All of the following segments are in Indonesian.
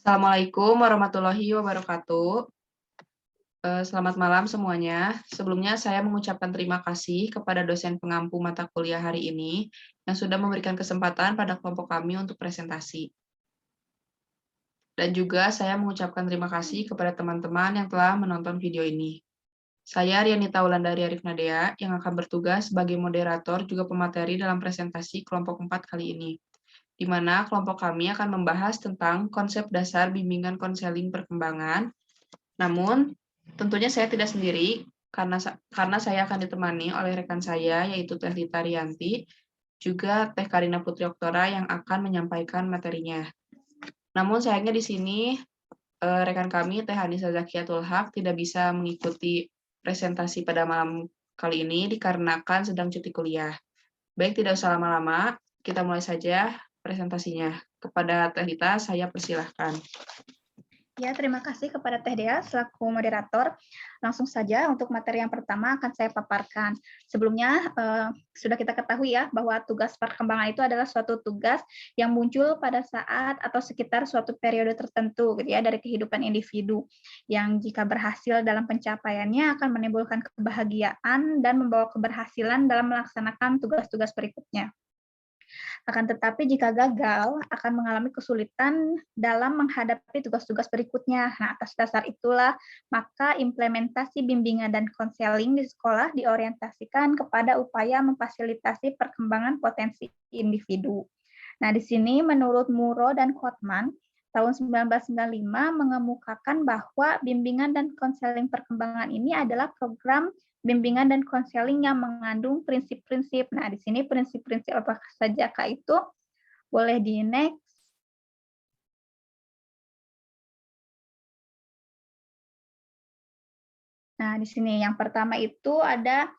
Assalamualaikum warahmatullahi wabarakatuh. Selamat malam semuanya. Sebelumnya saya mengucapkan terima kasih kepada dosen pengampu mata kuliah hari ini yang sudah memberikan kesempatan pada kelompok kami untuk presentasi. Dan juga saya mengucapkan terima kasih kepada teman-teman yang telah menonton video ini. Saya Rianita Wulandari Arif Nadea yang akan bertugas sebagai moderator juga pemateri dalam presentasi kelompok 4 kali ini, di mana kelompok kami akan membahas tentang konsep dasar bimbingan konseling perkembangan. Namun, tentunya saya tidak sendiri, karena saya akan ditemani oleh rekan saya, yaitu Teh Lita Rianti, juga Teh Karina Putri Oktora yang akan menyampaikan materinya. Namun sayangnya di sini rekan kami Teh Anissa Zakiatul Haq tidak bisa mengikuti presentasi pada malam kali ini dikarenakan sedang cuti kuliah. Baik, tidak usah lama-lama, kita mulai saja presentasinya. Kepada Teh Lita, saya persilahkan. Ya, terima kasih kepada Teh Dea selaku moderator. Langsung saja untuk materi yang pertama akan saya paparkan. Sebelumnya sudah kita ketahui ya bahwa tugas perkembangan itu adalah suatu tugas yang muncul pada saat atau sekitar suatu periode tertentu gitu ya dari kehidupan individu yang jika berhasil dalam pencapaiannya akan menimbulkan kebahagiaan dan membawa keberhasilan dalam melaksanakan tugas-tugas berikutnya. Akan tetapi jika gagal, akan mengalami kesulitan dalam menghadapi tugas-tugas berikutnya. Nah, atas dasar itulah, maka implementasi bimbingan dan konseling di sekolah diorientasikan kepada upaya memfasilitasi perkembangan potensi individu. Nah, di sini menurut Muro dan Kotman, tahun 1995 mengemukakan bahwa bimbingan dan konseling perkembangan ini adalah program bimbingan dan konseling yang mengandung prinsip-prinsip. Nah, di sini prinsip-prinsip apa saja Kak itu? Boleh di next. Nah, di sini yang pertama itu ada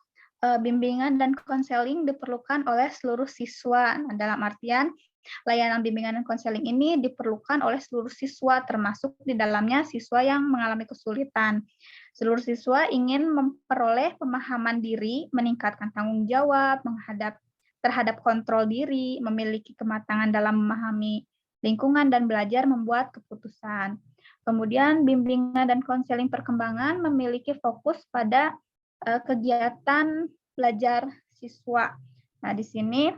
bimbingan dan konseling diperlukan oleh seluruh siswa. Nah, dalam artian layanan bimbingan dan konseling ini diperlukan oleh seluruh siswa, termasuk di dalamnya siswa yang mengalami kesulitan. Seluruh siswa ingin memperoleh pemahaman diri, meningkatkan tanggung jawab, terhadap kontrol diri, memiliki kematangan dalam memahami lingkungan, dan belajar membuat keputusan. Kemudian bimbingan dan konseling perkembangan memiliki fokus pada kegiatan belajar siswa. Nah, di sini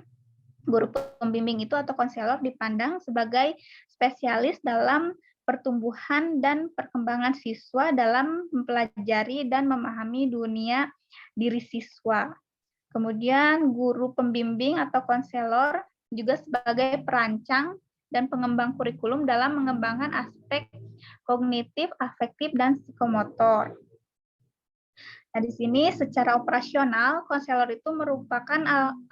guru pembimbing itu atau konselor dipandang sebagai spesialis dalam pertumbuhan dan perkembangan siswa dalam mempelajari dan memahami dunia diri siswa. Kemudian guru pembimbing atau konselor juga sebagai perancang dan pengembang kurikulum dalam mengembangkan aspek kognitif, afektif, dan psikomotor. Nah, di sini secara operasional, konselor itu merupakan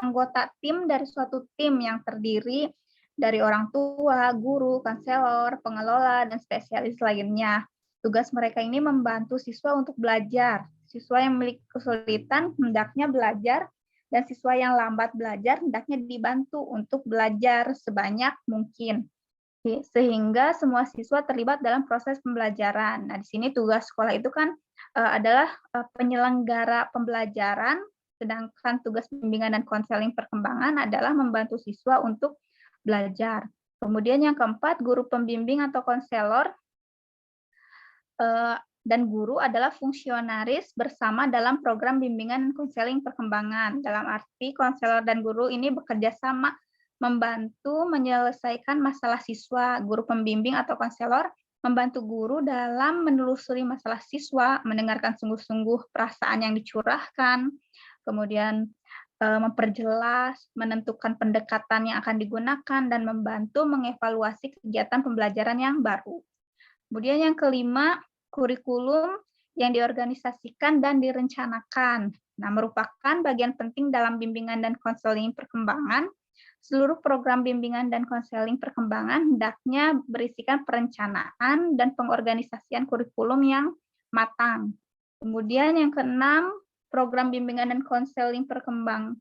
anggota tim dari suatu tim yang terdiri dari orang tua, guru, konselor, pengelola, dan spesialis lainnya. Tugas mereka ini membantu siswa untuk belajar. Siswa yang memiliki kesulitan hendaknya belajar, dan siswa yang lambat belajar hendaknya dibantu untuk belajar sebanyak mungkin, sehingga semua siswa terlibat dalam proses pembelajaran. Nah, di sini tugas sekolah itu kan adalah penyelenggara pembelajaran, sedangkan tugas bimbingan dan konseling perkembangan adalah membantu siswa untuk belajar. Kemudian yang keempat, guru pembimbing atau konselor dan guru adalah fungsionaris bersama dalam program bimbingan dan konseling perkembangan. Dalam arti konselor dan guru ini bekerja sama membantu menyelesaikan masalah siswa. Guru pembimbing atau konselor membantu guru dalam menelusuri masalah siswa, mendengarkan sungguh-sungguh perasaan yang dicurahkan, kemudian memperjelas, menentukan pendekatan yang akan digunakan, dan membantu mengevaluasi kegiatan pembelajaran yang baru. Kemudian yang kelima, kurikulum yang diorganisasikan dan direncanakan. Nah, merupakan bagian penting dalam bimbingan dan konseling perkembangan. Seluruh program bimbingan dan konseling perkembangan hendaknya berisikan perencanaan dan pengorganisasian kurikulum yang matang. Kemudian yang keenam, program bimbingan dan konseling perkembangan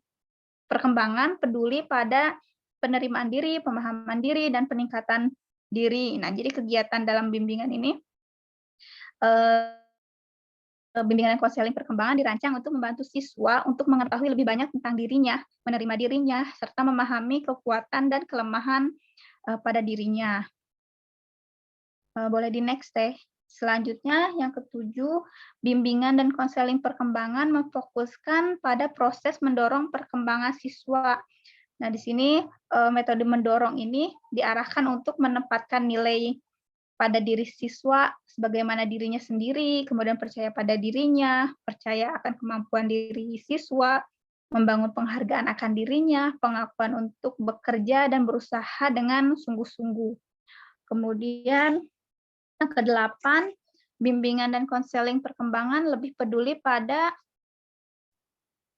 peduli pada penerimaan diri, pemahaman diri, dan peningkatan diri. Nah, jadi kegiatan dalam bimbingan ini, bimbingan dan konseling perkembangan dirancang untuk membantu siswa untuk mengetahui lebih banyak tentang dirinya, menerima dirinya, serta memahami kekuatan dan kelemahan pada dirinya. Boleh di next Teh. Selanjutnya yang ketujuh, bimbingan dan konseling perkembangan memfokuskan pada proses mendorong perkembangan siswa. Nah, di sini metode mendorong ini diarahkan untuk menempatkan nilai pada diri siswa sebagaimana dirinya sendiri, kemudian percaya pada dirinya, percaya akan kemampuan diri siswa, membangun penghargaan akan dirinya, pengakuan untuk bekerja dan berusaha dengan sungguh-sungguh. Kemudian yang kedelapan, bimbingan dan konseling perkembangan lebih peduli pada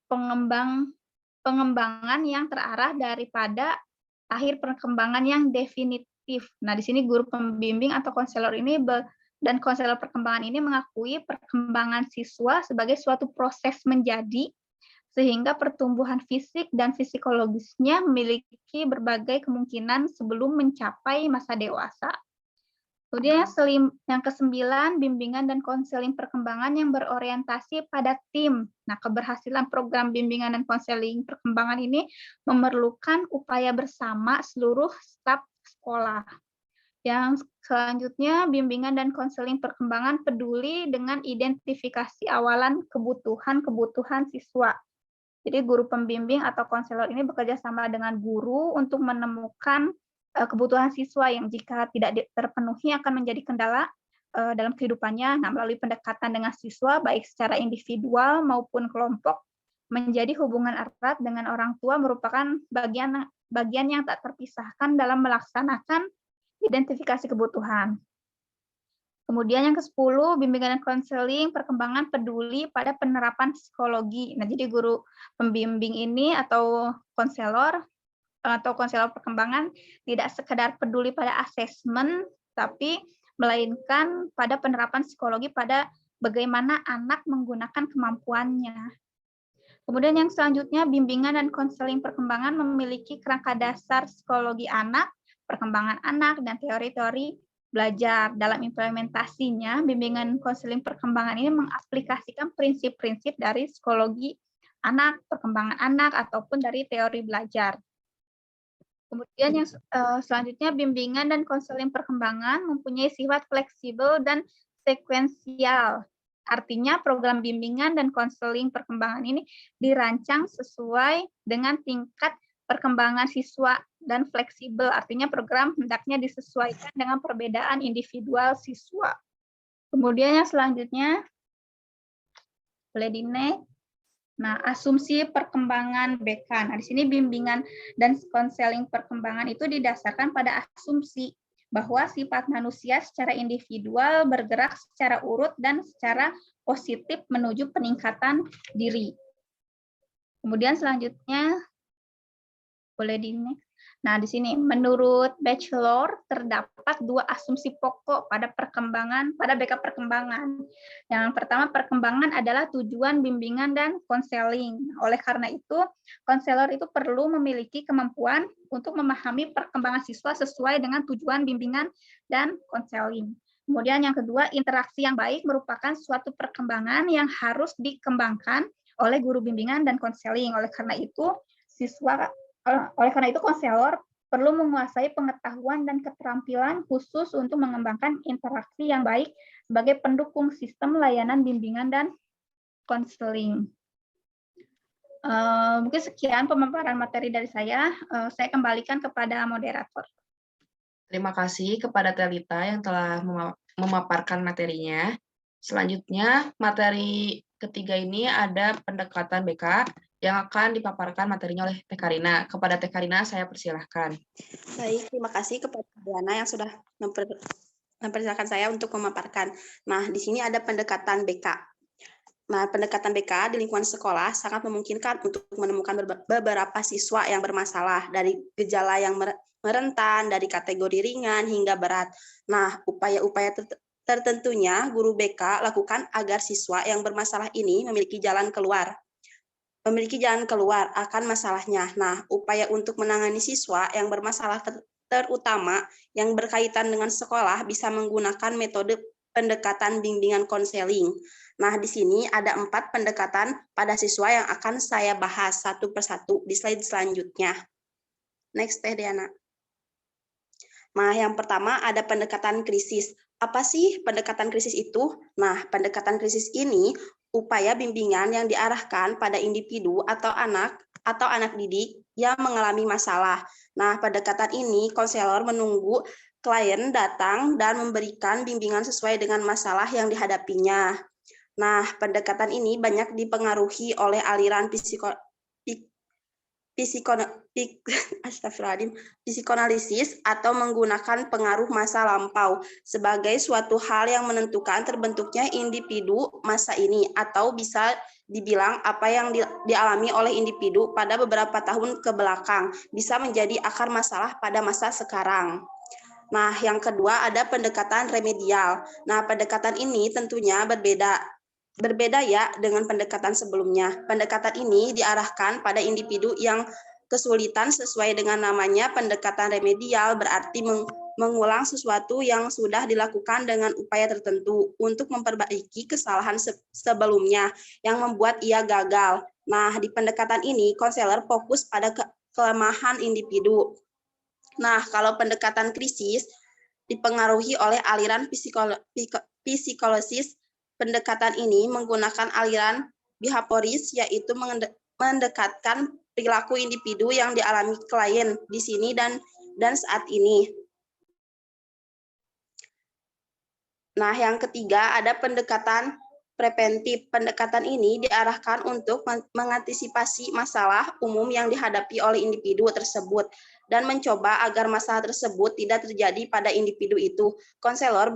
pengembangan yang terarah daripada akhir perkembangan yang definitif. Nah, di sini guru pembimbing atau konselor ini dan konselor perkembangan ini mengakui perkembangan siswa sebagai suatu proses menjadi, sehingga pertumbuhan fisik dan psikologisnya memiliki berbagai kemungkinan sebelum mencapai masa dewasa. Kemudian yang kesembilan, bimbingan dan konseling perkembangan yang berorientasi pada tim. Nah, keberhasilan program bimbingan dan konseling perkembangan ini memerlukan upaya bersama seluruh staf sekolah. Yang selanjutnya, bimbingan dan konseling perkembangan peduli dengan identifikasi awalan kebutuhan siswa. Jadi guru pembimbing atau konselor ini bekerja sama dengan guru untuk menemukan kebutuhan siswa yang jika tidak terpenuhi akan menjadi kendala dalam kehidupannya. Nah, melalui pendekatan dengan siswa, baik secara individual maupun kelompok, menjadi hubungan erat dengan orang tua merupakan bagian yang tak terpisahkan dalam melaksanakan identifikasi kebutuhan. Kemudian yang ke-10, bimbingan dan konseling perkembangan peduli pada penerapan psikologi. Nah, jadi guru pembimbing ini atau konselor perkembangan tidak sekedar peduli pada asesmen, tapi melainkan pada penerapan psikologi pada bagaimana anak menggunakan kemampuannya. Kemudian yang selanjutnya, bimbingan dan konseling perkembangan memiliki kerangka dasar psikologi anak, perkembangan anak, dan teori-teori belajar. Dalam implementasinya, bimbingan konseling perkembangan ini mengaplikasikan prinsip-prinsip dari psikologi anak, perkembangan anak, ataupun dari teori belajar. Kemudian yang selanjutnya, bimbingan dan konseling perkembangan mempunyai sifat fleksibel dan sekuensial. Artinya program bimbingan dan konseling perkembangan ini dirancang sesuai dengan tingkat perkembangan siswa dan fleksibel. Artinya program hendaknya disesuaikan dengan perbedaan individual siswa. Kemudian yang selanjutnya, boleh di next. Nah, asumsi perkembangan BK. Nah, di sini bimbingan dan konseling perkembangan itu didasarkan pada asumsi bahwa sifat manusia secara individual bergerak secara urut dan secara positif menuju peningkatan diri. Kemudian selanjutnya, boleh di next. Nah, di sini menurut Bachelor terdapat dua asumsi pokok pada BK perkembangan. Yang pertama, perkembangan adalah tujuan bimbingan dan konseling. Oleh karena itu, konselor itu perlu memiliki kemampuan untuk memahami perkembangan siswa sesuai dengan tujuan bimbingan dan konseling. Kemudian yang kedua, interaksi yang baik merupakan suatu perkembangan yang harus dikembangkan oleh guru bimbingan dan konseling. Oleh karena itu, konselor perlu menguasai pengetahuan dan keterampilan khusus untuk mengembangkan interaksi yang baik sebagai pendukung sistem layanan bimbingan dan konseling. Mungkin sekian pemaparan materi dari saya. Saya kembalikan kepada moderator. Terima kasih kepada Telita yang telah memaparkan materinya. Selanjutnya, materi ketiga ini ada pendekatan BK yang akan dipaparkan materinya oleh Teh Karina. Kepada Teh Karina, saya persilahkan. Baik, terima kasih kepada Diana yang sudah mempersilahkan saya untuk memaparkan. Nah, di sini ada pendekatan BK. Nah, pendekatan BK di lingkungan sekolah sangat memungkinkan untuk menemukan beberapa siswa yang bermasalah dari gejala yang merentan, dari kategori ringan hingga berat. Nah, upaya-upaya tertentunya guru BK lakukan agar siswa yang bermasalah ini memiliki jalan keluar akan masalahnya. Nah, upaya untuk menangani siswa yang bermasalah terutama yang berkaitan dengan sekolah bisa menggunakan metode pendekatan bimbingan konseling. Nah, di sini ada 4 pendekatan pada siswa yang akan saya bahas satu persatu di slide selanjutnya. Next, Teh Diana. Nah, yang pertama ada pendekatan krisis. Apa sih pendekatan krisis itu? Nah, pendekatan krisis ini upaya bimbingan yang diarahkan pada individu atau anak didik yang mengalami masalah. Nah, pendekatan ini konselor menunggu klien datang dan memberikan bimbingan sesuai dengan masalah yang dihadapinya. Nah, pendekatan ini banyak dipengaruhi oleh aliran psikoanalisis atau menggunakan pengaruh masa lampau sebagai suatu hal yang menentukan terbentuknya individu masa ini, atau bisa dibilang apa yang dialami oleh individu pada beberapa tahun ke belakang bisa menjadi akar masalah pada masa sekarang. Nah, yang kedua ada pendekatan remedial. Nah, pendekatan ini tentunya berbeda ya dengan pendekatan sebelumnya. Pendekatan ini diarahkan pada individu yang kesulitan sesuai dengan namanya. Pendekatan remedial berarti mengulang sesuatu yang sudah dilakukan dengan upaya tertentu untuk memperbaiki kesalahan sebelumnya yang membuat ia gagal. Nah, di pendekatan ini konselor fokus pada kelemahan individu. Nah, kalau pendekatan krisis dipengaruhi oleh aliran psikolosis. Pendekatan ini menggunakan aliran behavioris, yaitu mendekatkan perilaku individu yang dialami klien di sini dan saat ini. Nah, yang ketiga ada pendekatan preventif. Pendekatan ini diarahkan untuk mengantisipasi masalah umum yang dihadapi oleh individu tersebut dan mencoba agar masalah tersebut tidak terjadi pada individu itu. Konselor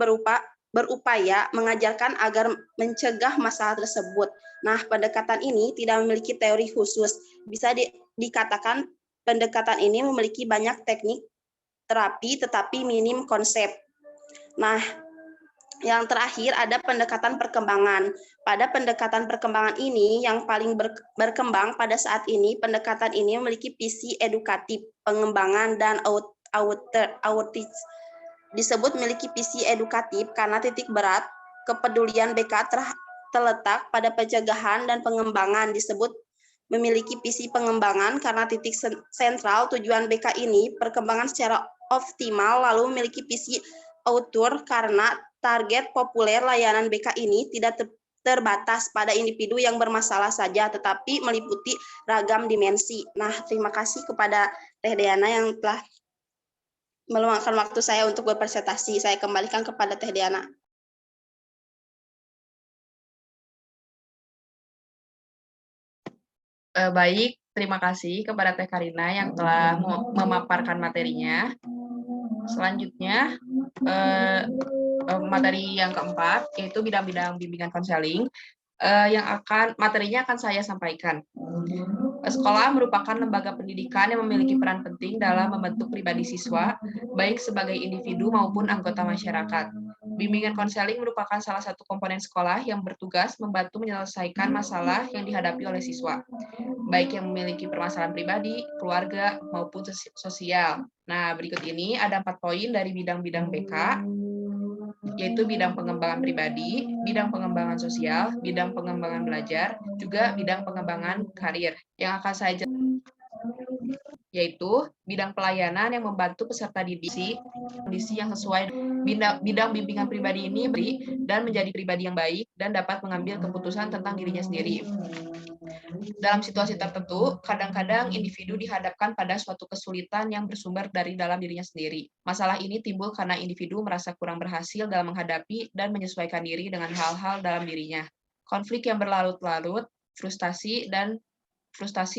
berupaya mengajarkan agar mencegah masalah tersebut. Nah, pendekatan ini tidak memiliki teori khusus. Bisa dikatakan pendekatan ini memiliki banyak teknik terapi tetapi minim konsep. Nah, yang terakhir ada pendekatan perkembangan. Pada pendekatan perkembangan ini yang paling berkembang pada saat ini, pendekatan ini memiliki visi edukatif, pengembangan, dan outreach. Disebut memiliki visi edukatif karena titik berat kepedulian BK terletak pada pencegahan dan pengembangan. Disebut memiliki visi pengembangan karena titik sentral tujuan BK ini perkembangan secara optimal, lalu memiliki visi outward karena target populer layanan BK ini tidak terbatas pada individu yang bermasalah saja, tetapi meliputi ragam dimensi. Nah, terima kasih kepada Teh Diana yang telah meluangkan waktu saya untuk berpresentasi. Saya kembalikan kepada Teh Diana. Baik, terima kasih kepada Teh Karina yang telah memaparkan materinya. Selanjutnya, materi yang keempat, yaitu bidang-bidang bimbingan konseling, yang materinya akan saya sampaikan. Sekolah merupakan lembaga pendidikan yang memiliki peran penting dalam membentuk pribadi siswa, baik sebagai individu maupun anggota masyarakat. Bimbingan konseling merupakan salah satu komponen sekolah yang bertugas membantu menyelesaikan masalah yang dihadapi oleh siswa, baik yang memiliki permasalahan pribadi, keluarga, maupun sosial. Nah, berikut ini ada 4 poin dari bidang-bidang BK, yaitu bidang pengembangan pribadi, bidang pengembangan sosial, bidang pengembangan belajar, juga bidang pengembangan karir. Yang akan saya jelaskan yaitu bidang pelayanan yang membantu peserta didik kondisi yang sesuai. Bidang bimbingan pribadi ini dan menjadi pribadi yang baik dan dapat mengambil keputusan tentang dirinya sendiri. Dalam situasi tertentu, kadang-kadang individu dihadapkan pada suatu kesulitan yang bersumber dari dalam dirinya sendiri. Masalah ini timbul karena individu merasa kurang berhasil dalam menghadapi dan menyesuaikan diri dengan hal-hal dalam dirinya. Konflik yang berlarut-larut, frustasi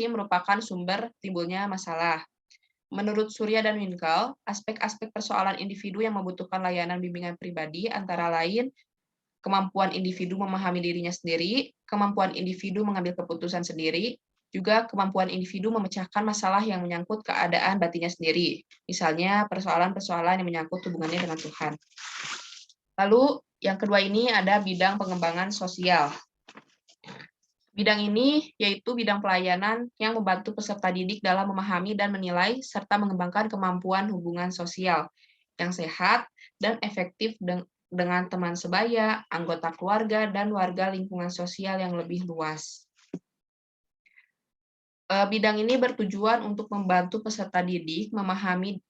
merupakan sumber timbulnya masalah. Menurut Surya dan Winkel, aspek-aspek persoalan individu yang membutuhkan layanan bimbingan pribadi antara lain kemampuan individu memahami dirinya sendiri, kemampuan individu mengambil keputusan sendiri, juga kemampuan individu memecahkan masalah yang menyangkut keadaan batinnya sendiri, misalnya persoalan-persoalan yang menyangkut hubungannya dengan Tuhan. Lalu, yang kedua ini ada bidang pengembangan sosial. Bidang ini yaitu bidang pelayanan yang membantu peserta didik dalam memahami dan menilai serta mengembangkan kemampuan hubungan sosial yang sehat dan efektif dengan teman sebaya, anggota keluarga, dan warga lingkungan sosial yang lebih luas. Bidang ini bertujuan untuk membantu peserta didik memahami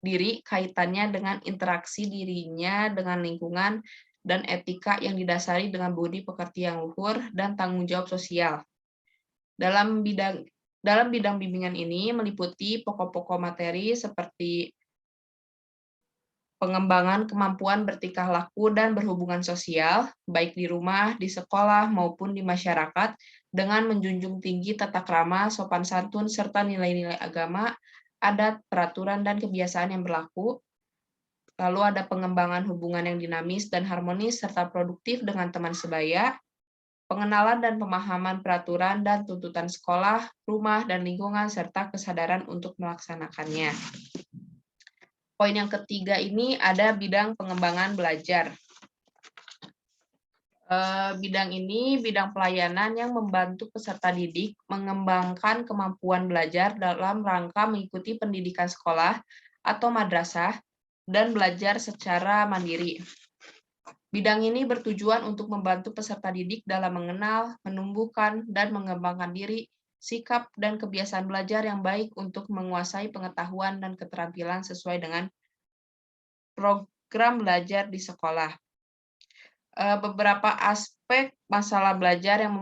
diri kaitannya dengan interaksi dirinya dengan lingkungan dan etika yang didasari dengan budi pekerti yang luhur dan tanggung jawab sosial. Dalam bidang bimbingan ini meliputi pokok-pokok materi seperti pengembangan kemampuan bertingkah laku dan berhubungan sosial, baik di rumah, di sekolah, maupun di masyarakat, dengan menjunjung tinggi tata krama, sopan santun, serta nilai-nilai agama, adat, peraturan, dan kebiasaan yang berlaku. Lalu ada pengembangan hubungan yang dinamis dan harmonis, serta produktif dengan teman sebaya, pengenalan dan pemahaman peraturan dan tuntutan sekolah, rumah, dan lingkungan, serta kesadaran untuk melaksanakannya. Poin yang ketiga ini ada bidang pengembangan belajar. Bidang ini bidang pelayanan yang membantu peserta didik mengembangkan kemampuan belajar dalam rangka mengikuti pendidikan sekolah atau madrasah dan belajar secara mandiri. Bidang ini bertujuan untuk membantu peserta didik dalam mengenal, menumbuhkan, dan mengembangkan diri, sikap, dan kebiasaan belajar yang baik untuk menguasai pengetahuan dan keterampilan sesuai dengan program belajar di sekolah. Beberapa aspek masalah belajar yang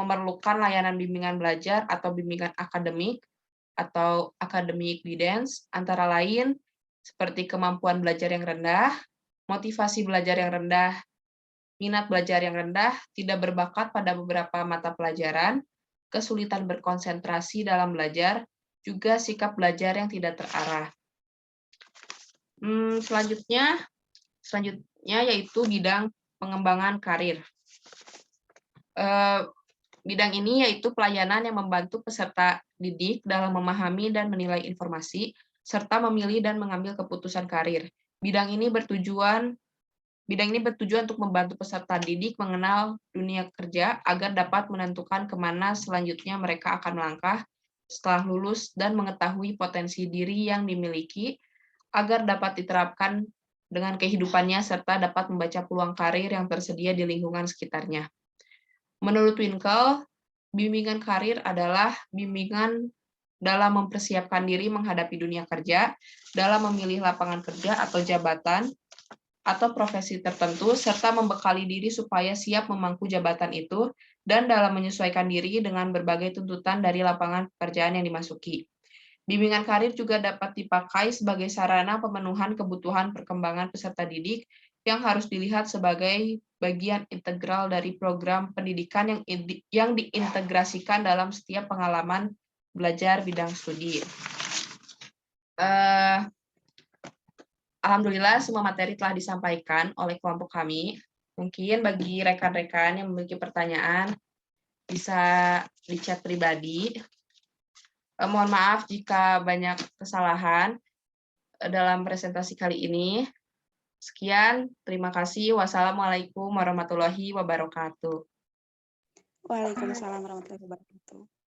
memerlukan layanan bimbingan belajar atau bimbingan akademik atau academic guidance, antara lain seperti kemampuan belajar yang rendah, motivasi belajar yang rendah, minat belajar yang rendah, tidak berbakat pada beberapa mata pelajaran, kesulitan berkonsentrasi dalam belajar, juga sikap belajar yang tidak terarah. Selanjutnya yaitu bidang pengembangan karir. Bidang ini yaitu pelayanan yang membantu peserta didik dalam memahami dan menilai informasi, serta memilih dan mengambil keputusan karir. Bidang ini bertujuan untuk membantu peserta didik mengenal dunia kerja agar dapat menentukan kemana selanjutnya mereka akan melangkah setelah lulus dan mengetahui potensi diri yang dimiliki agar dapat diterapkan dengan kehidupannya serta dapat membaca peluang karir yang tersedia di lingkungan sekitarnya. Menurut Winkel, bimbingan karir adalah bimbingan dalam mempersiapkan diri menghadapi dunia kerja, dalam memilih lapangan kerja atau jabatan, atau profesi tertentu, serta membekali diri supaya siap memangku jabatan itu, dan dalam menyesuaikan diri dengan berbagai tuntutan dari lapangan pekerjaan yang dimasuki. Bimbingan karir juga dapat dipakai sebagai sarana pemenuhan kebutuhan perkembangan peserta didik yang harus dilihat sebagai bagian integral dari program pendidikan yang diintegrasikan dalam setiap pengalaman belajar bidang studi. Alhamdulillah semua materi telah disampaikan oleh kelompok kami. Mungkin bagi rekan-rekan yang memiliki pertanyaan bisa di chat pribadi. Mohon maaf jika banyak kesalahan dalam presentasi kali ini. Sekian, terima kasih. Wassalamualaikum warahmatullahi wabarakatuh. Waalaikumsalam warahmatullahi wabarakatuh.